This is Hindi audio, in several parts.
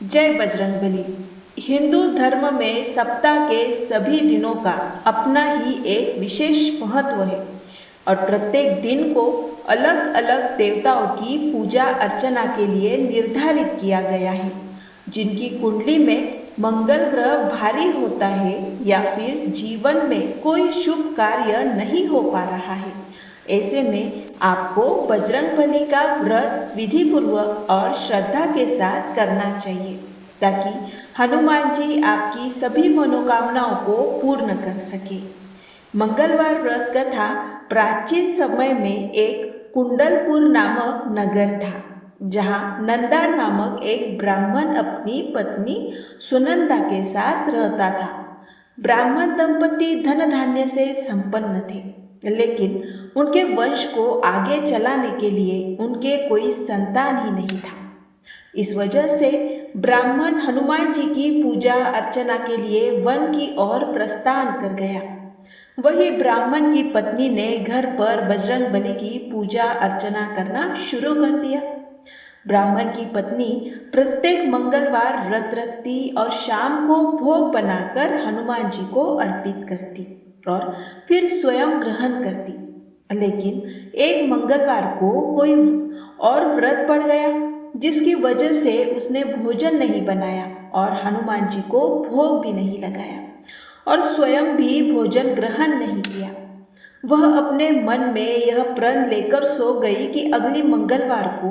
जय बजरंगबली। हिंदू धर्म में सप्ताह के सभी दिनों का अपना ही एक विशेष महत्व है और प्रत्येक दिन को अलग अलग देवताओं की पूजा अर्चना के लिए निर्धारित किया गया है। जिनकी कुंडली में मंगल ग्रह भारी होता है या फिर जीवन में कोई शुभ कार्य नहीं हो पा रहा है, ऐसे में आपको बजरंगबली का व्रत विधि पूर्वक और श्रद्धा के साथ करना चाहिए ताकि हनुमान जी आपकी सभी मनोकामनाओं को पूर्ण कर सके। मंगलवार व्रत कथा प्राचीन समय में एक कुंडलपुर नामक नगर था, जहाँ नंदा नामक एक ब्राह्मण अपनी पत्नी सुनंदा के साथ रहता था। ब्राह्मण दंपति धन धान्य से संपन्न थे, लेकिन उनके वंश को आगे चलाने के लिए उनके कोई संतान ही नहीं था। इस वजह से ब्राह्मण हनुमान जी की पूजा अर्चना के लिए वन की ओर प्रस्थान कर गया। वही ब्राह्मण की पत्नी ने घर पर बजरंगबली की पूजा अर्चना करना शुरू कर दिया। ब्राह्मण की पत्नी प्रत्येक मंगलवार व्रत रखती और शाम को भोग बनाकर हनुमान जी को अर्पित करती और फिर स्वयं ग्रहण करती। लेकिन एक मंगलवार को कोई और व्रत पड़ गया, जिसकी वजह से उसने भोजन नहीं बनाया और हनुमान जी को भोग भी नहीं लगाया और स्वयं भी भोजन ग्रहण नहीं किया। वह अपने मन में यह प्रण लेकर सो गई कि अगली मंगलवार को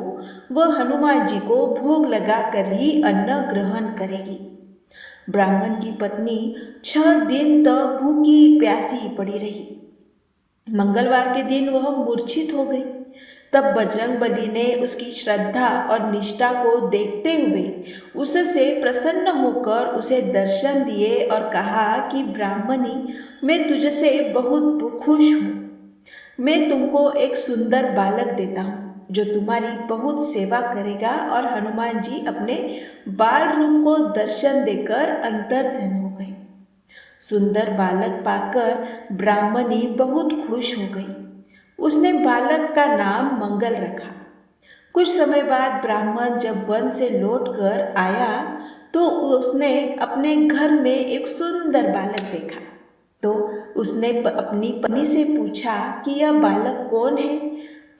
वह हनुमान जी को भोग लगाकर ही अन्न ग्रहण करेगी। ब्राह्मण की पत्नी 6 दिन तक भूखी प्यासी पड़ी रही। मंगलवार के दिन वह मूर्छित हो गई। तब बजरंगबली ने उसकी श्रद्धा और निष्ठा को देखते हुए उससे प्रसन्न होकर उसे दर्शन दिए और कहा कि ब्राह्मणी, मैं तुझसे बहुत खुश हूँ। मैं तुमको एक सुंदर बालक देता हूँ जो तुम्हारी बहुत सेवा करेगा। और हनुमान जी अपने बाल रूप को दर्शन देकर अंतर्ध्यान हो गए। सुंदर बालक पाकर ब्राह्मणी बहुत खुश हो गई। उसने बालक का नाम मंगल रखा। कुछ समय बाद ब्राह्मण जब वन से लौटकर आया तो उसने अपने घर में एक सुंदर बालक देखा। तो उसने अपनी पत्नी से पूछा कि यह बालक कौन है।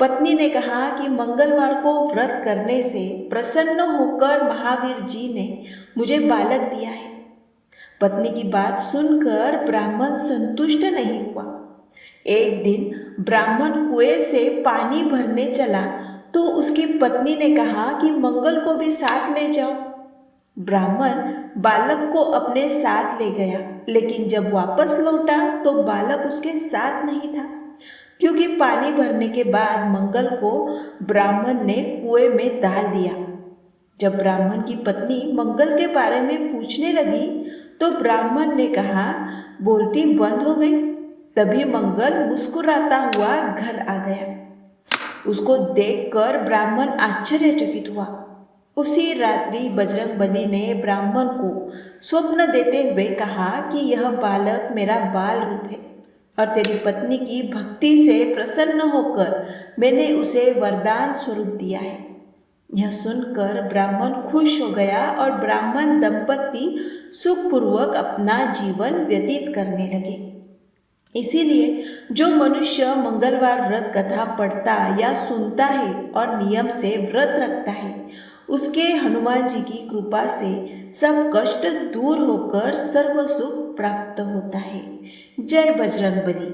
पत्नी ने कहा कि मंगलवार को व्रत करने से प्रसन्न होकर महावीर जी ने मुझे बालक दिया है। पत्नी की बात सुनकर ब्राह्मण संतुष्ट नहीं हुआ। एक दिन ब्राह्मण कुएं से पानी भरने चला तो उसकी पत्नी ने कहा कि मंगल को भी साथ ले जाओ। ब्राह्मण बालक को अपने साथ ले गया, लेकिन जब वापस लौटा तो बालक उसके साथ नहीं था, क्योंकि पानी भरने के बाद मंगल को ब्राह्मण ने कुएं में डाल दिया। जब ब्राह्मण की पत्नी मंगल के बारे में पूछने लगी तो ब्राह्मण ने कहा बोलती बंद हो गई। तभी मंगल मुस्कुराता हुआ घर आ गया। उसको देखकर ब्राह्मण आश्चर्यचकित हुआ। उसी रात्रि बजरंगबली ने ब्राह्मण को स्वप्न देते हुए कहा कि यह बालक मेरा बाल रूप है और तेरी पत्नी की भक्ति से प्रसन्न होकर मैंने उसे वरदान स्वरूप दिया है। यह सुनकर ब्राह्मण खुश हो गया और ब्राह्मण दंपति सुखपूर्वक अपना जीवन व्यतीत करने लगे। इसीलिए जो मनुष्य मंगलवार व्रत कथा पढ़ता या सुनता है और नियम से व्रत रखता है, उसके हनुमान जी की कृपा से सब कष्ट दूर होकर सर्व सुख प्राप्त होता है। जय बजरंगबली।